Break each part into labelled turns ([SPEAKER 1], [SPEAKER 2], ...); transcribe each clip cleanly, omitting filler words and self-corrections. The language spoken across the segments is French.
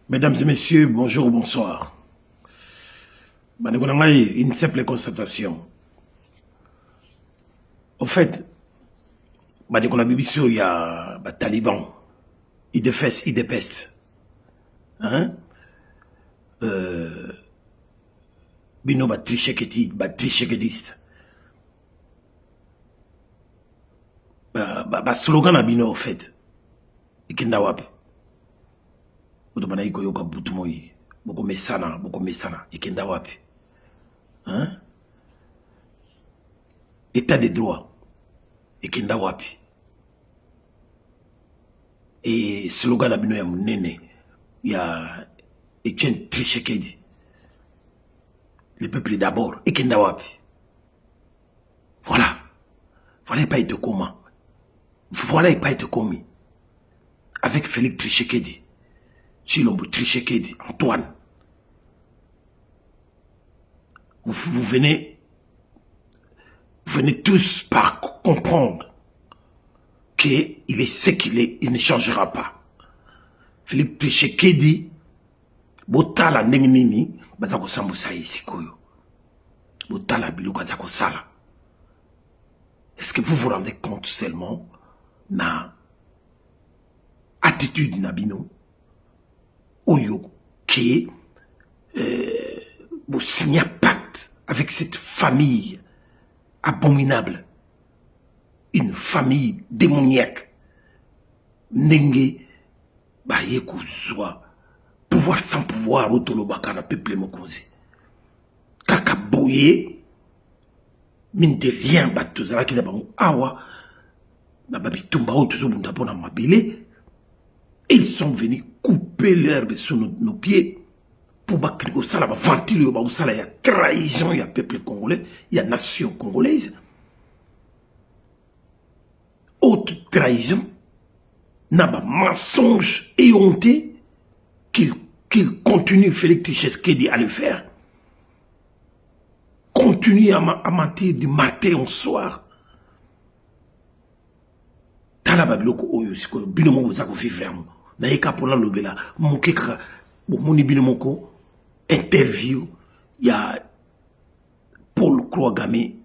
[SPEAKER 1] Mesdames et messieurs, bonjour, bonsoir. Une simple constatation. Au fait, il y a des talibans. Ils défestent, ils dépestent. Hein? Bino ba trichekediste. Slogan à Bino, au fait. Ikindawap. Utomana iko yoka butumoi. Boko mesana. Ikindawap. Hein? État de droit. Ikindawap. Et slogan à Bino ya munene. Il y a Etienne Trichekedi. Le peuple d'abord. Ikindawap. Voilà. Voilà, il pas été comment. Voilà, il pas été commis. Avec Félix Trichekedi. Chilombo Trichekedi, Antoine. Vous venez tous par comprendre qu'il est ce qu'il est, il ne changera pas. Félix Trichekedi, Botala Nenginini, Bazako Sambusa Isikoyo. Botala Biluka Zako Sala. Est-ce que vous vous rendez compte seulement na attitude Nabino Oyo qui vous signe un pacte avec cette famille abominable, une famille démoniaque. Nenge baye kozwa pouvoir sans pouvoir otolobaka na peuple mokonzi. Kaka boye mine de rien batozala ki na bango awa na babitumba oyo tozobunda mpona mabele. Ils sont venus couper l'herbe sous nos pieds pour que ça la ventile, il y a trahison, il y a peuple congolais, il y a nation congolaise. Autre trahison, n'a pas mensonge et honté qu'il continue Félix Tshisekedi à le faire. Continue à mentir du matin au soir. Talaba biloko oyo siko binomo bozako vivre na yeka pona lobela mokeka bomoni binomoko interview ya Paul Kouagame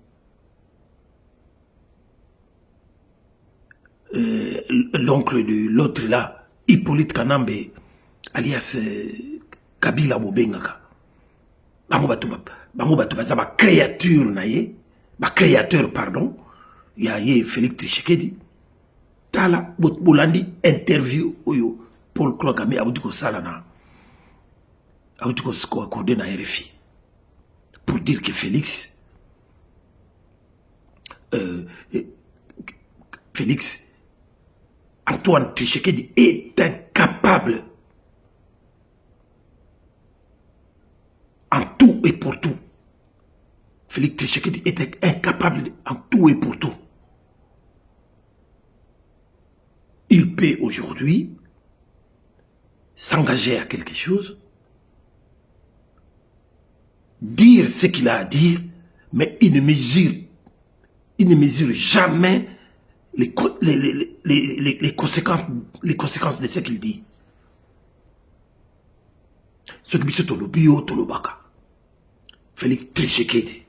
[SPEAKER 1] l'oncle de l'autre là Hippolyte Kanambe alias Kabila Bobengaka bango batu baza ba créature na ye ba créateur pardon ya ye Félix Tshisekedi tala bolandi interview oyo Paul Kouagame a dit que ça là a dit que accordé na RFI pour dire que Félix Antoine Tshisekedi est incapable en tout et pour tout. Félix Tshisekedi est incapable en tout et pour tout. Il peut aujourd'hui s'engager à quelque chose, dire ce qu'il a à dire, mais il ne mesure jamais les conséquences de ce qu'il dit. Ce qui est Tolobio, Tolobaka, Félix Tshisekedi,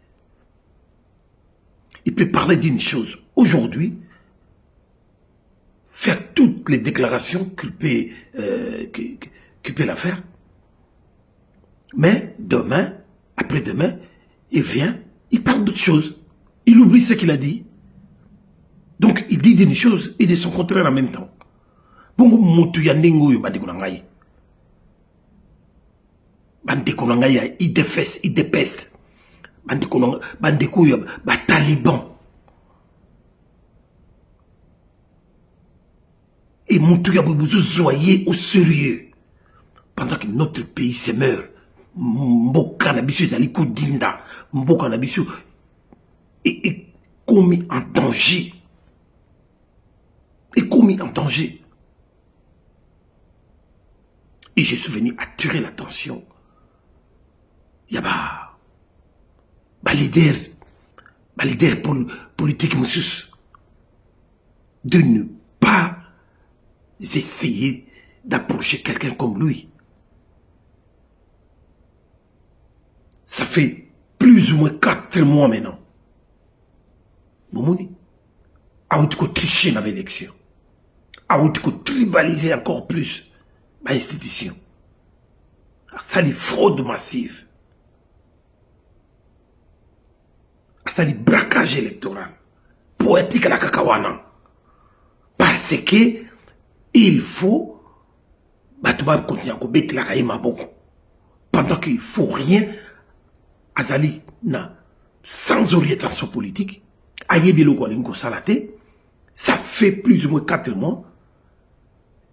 [SPEAKER 1] il peut parler d'une chose. Aujourd'hui, faire toutes les déclarations qu'il peut la faire. Mais demain, après-demain, il vient, il parle d'autre chose. Il oublie ce qu'il a dit. Donc, il dit d'une chose et de son contraire en même temps. Bongo motu ya ndingo yo bandeko nangai. Bandeko nangai il dépeste. Bandeko yo ba taliban. Et Moutouya Boubouzo, soyez au sérieux. Pendant que notre pays se meurt, Mboka Nabiso Zaliko Dinda, Mboka Nabiso est commis en danger. Est commis en danger. Et je suis venu attirer l'attention. Il y a leader politique, monsieur, de ne pas essayer d'approcher quelqu'un comme lui. Ça fait plus ou moins 4 mois maintenant. Bon, a eu tricher dans l'élection. A eu tribaliser encore plus l'institution. Ça les fraude massive. Ça les braquage électoral. Poétique à la cacawana. Parce que il faut continuer à combattre la caïma beaucoup. Pendant qu'il ne faut rien, Azali n'a sans orientation politique, ça fait plus ou moins 4 mois,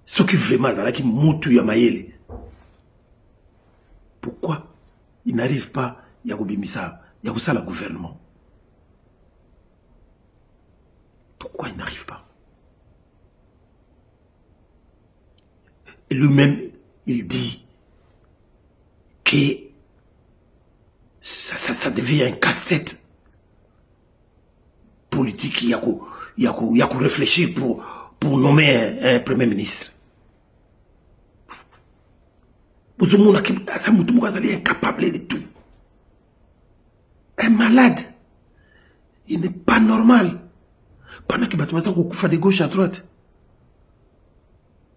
[SPEAKER 1] ce qui vraiment Azali qui monte à Mayele. Pourquoi il n'arrive pas à ça le gouvernement? Pourquoi il n'arrive pas? Et lui-même, il dit que ça devient un casse-tête politique. Il y a qu'à réfléchir pour nommer un premier ministre. Tout le monde est incapable de tout. Un malade, il n'est pas normal. Pendant qu'il va faire de gauche à droite.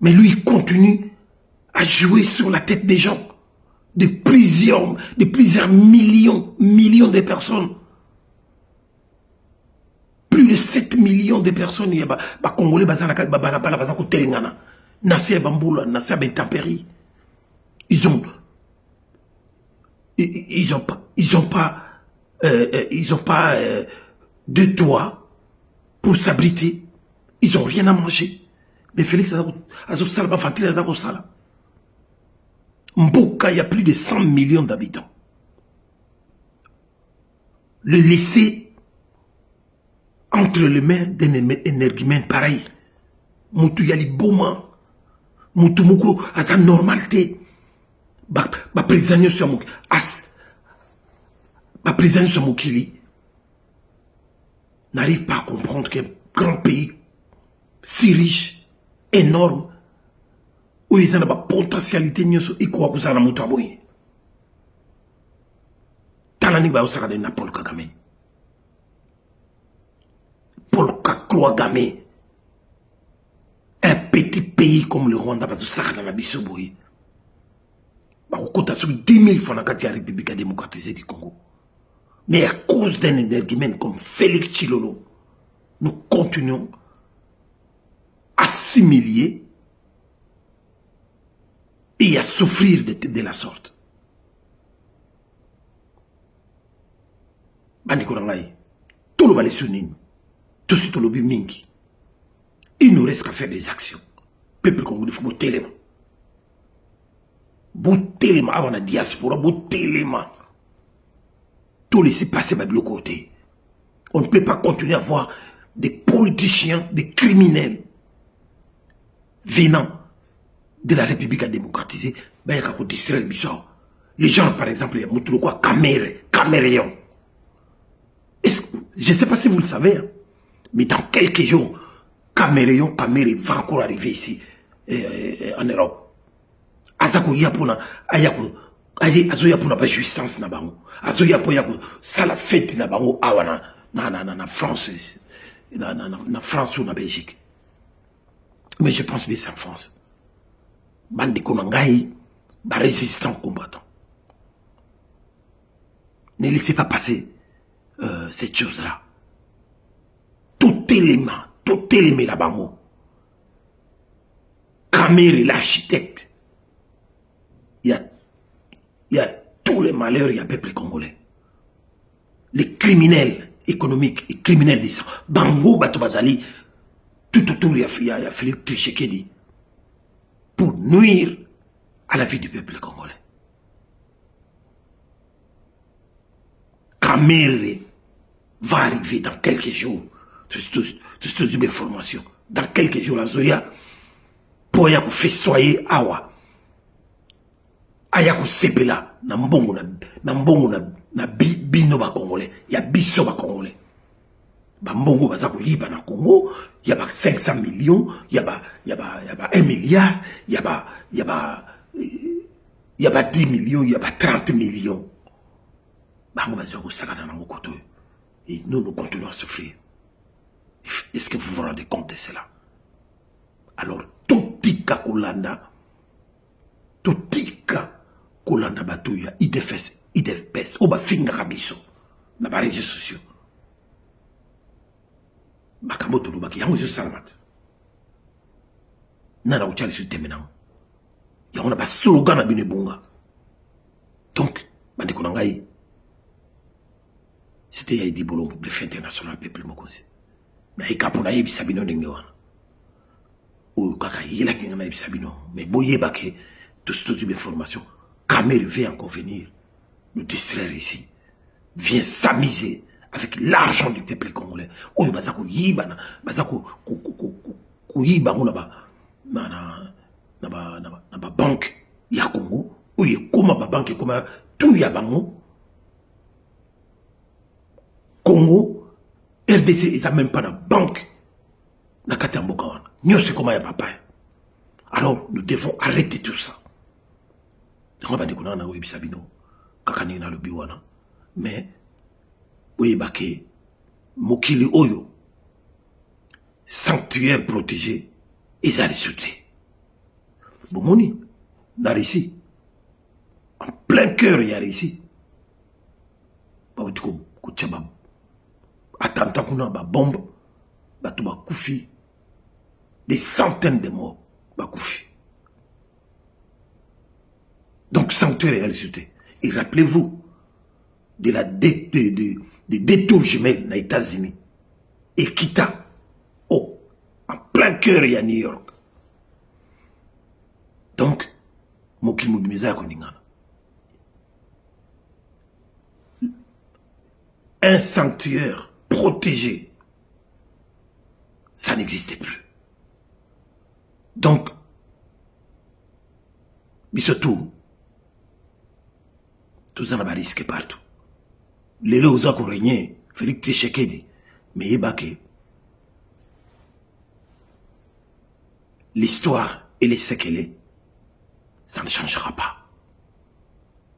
[SPEAKER 1] Mais lui, il continue à jouer sur la tête des gens. De plusieurs millions de personnes. Plus de 7 millions de personnes. Il y a des Congolais qui sont Telengana. Nassia Bamboula, Nassia Bentempéry. Ils ont pas de toit pour s'abriter. Ils n'ont rien à manger. Mais Félix Azosala, Mboka, il y a plus de 100 millions d'habitants. Le laisser entre les mains d'un énergumène pareil. Moutou yali boma. Moutou moukou à sa normalité. Ba président sur mon président sur mon kili n'arrive pas à comprendre qu'un grand pays si riche, énorme, où ils ont la potentialité et quoi que ça n'a pas de Talani va aussi regarder Paul Kagame. Paul Kagame, un petit pays comme le Rwanda, va se faire dans la bisoboye. On compte sur 10 000 francs dans la République démocratisée du Congo. Mais à cause d'un énergumène comme Félix Tshilolo, nous continuons à s'humilier et à souffrir de la sorte. Tout le balai sunni, tout ce le mingi. Il nous reste qu'à faire des actions. Peuple congolais, il faut téléma. Téléma avant la diaspora, téléma. Tout laisser passer par le côté. On ne peut pas continuer à voir des politiciens, des criminels venant de la République à démocratiser. Ben, il y a des distraire les gens, par exemple, il y a quoi Caméréon. Je ne sais pas si vous le savez, hein, mais dans quelques jours, Caméré va encore arriver ici, en Europe. Azako yapona, azo pour la jouissance na bango. Azo yapona ça la fête na bango awana na France, na France ou na Belgique. Mais je pense bien c'est en France. Bandi konangai, ba résistant combattant. Ne laissez pas passer cette chose-là. Tout élément là-bas. Caméré, l'architecte. Il y a tous les malheurs, il y a peuple congolais. Les criminels économiques et criminels des sangs. Bango Batobazali, tout autour, il y a Félix Tshisekedi pour nuire à la vie du peuple congolais. Caméré va arriver dans quelques jours. C'est une information. Dans quelques jours, la Zoya, pour y festoyer Awa. Ayaku sepela, na mbongo na bino ba congolais. Ya biso ba congolais. Ba mbongo baza ko yiba na Congo, y a 500 millions, y a 1 milliard, y a 10 millions, y a 30 millions. Et nous continuons à souffrir. Est-ce que vous vous rendez compte de cela? Alors, tout tika kolanda, batuya, idefes, oba finga rabiso, na ba réseaux sociaux. Makamoto lubaki, yango yo salamat. Nana uchali sur temenang. Yango na ba slogan na bine bunga. Donc, bandeko na ngai, c'était Yaidi Bolo, le fait international, peuple mokonzi. Na ikapona yebi sabino ndenge wana. Ou kaka yela kinga na yebi sabino. Mais boye bake, tous une information. Kamel vient encore venir nous distraire ici. Vient s'amuser avec l'argent du peuple congolais. Ou bazako yibana, bazako yiba ngona na ba banque ya Congo. Ou koma ba banque koma tout ya bango. Congo, RDC, ils n'ont même pas de banque. Alors, nous devons arrêter tout ça. Mais, oui, bake, Mokili Oyo, sanctuaire protégé, ils ont sauté. Bomoni, n'a ici, en plein cœur, il y a ici. Attentat kuna ba bombe batu ba koufi des centaines de morts ba koufi. Donc sanctuaire est résulté. Et rappelez-vous de la des détours jumelles aux États-Unis et Kita en plein cœur à New York. Donc moki mudimiza koningana. Un sanctuaire protégé, ça n'existait plus. Donc, mais surtout, tout ça n'a pas risqué partout. Les lois ont régné, Félix Tshisekedi, mais Ebake, l'histoire et les séquelles, ça ne changera pas.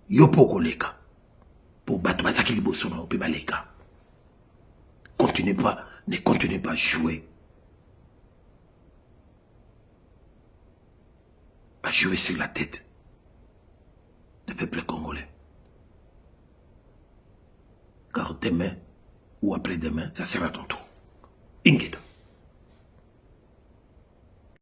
[SPEAKER 1] Yopo koleka. Pour battre Bazaki Libosono, au Pébaleka. Ne continuez pas à jouer. À jouer sur la tête du peuple congolais. Car demain ou après-demain, ça sera ton tour. Ingeta.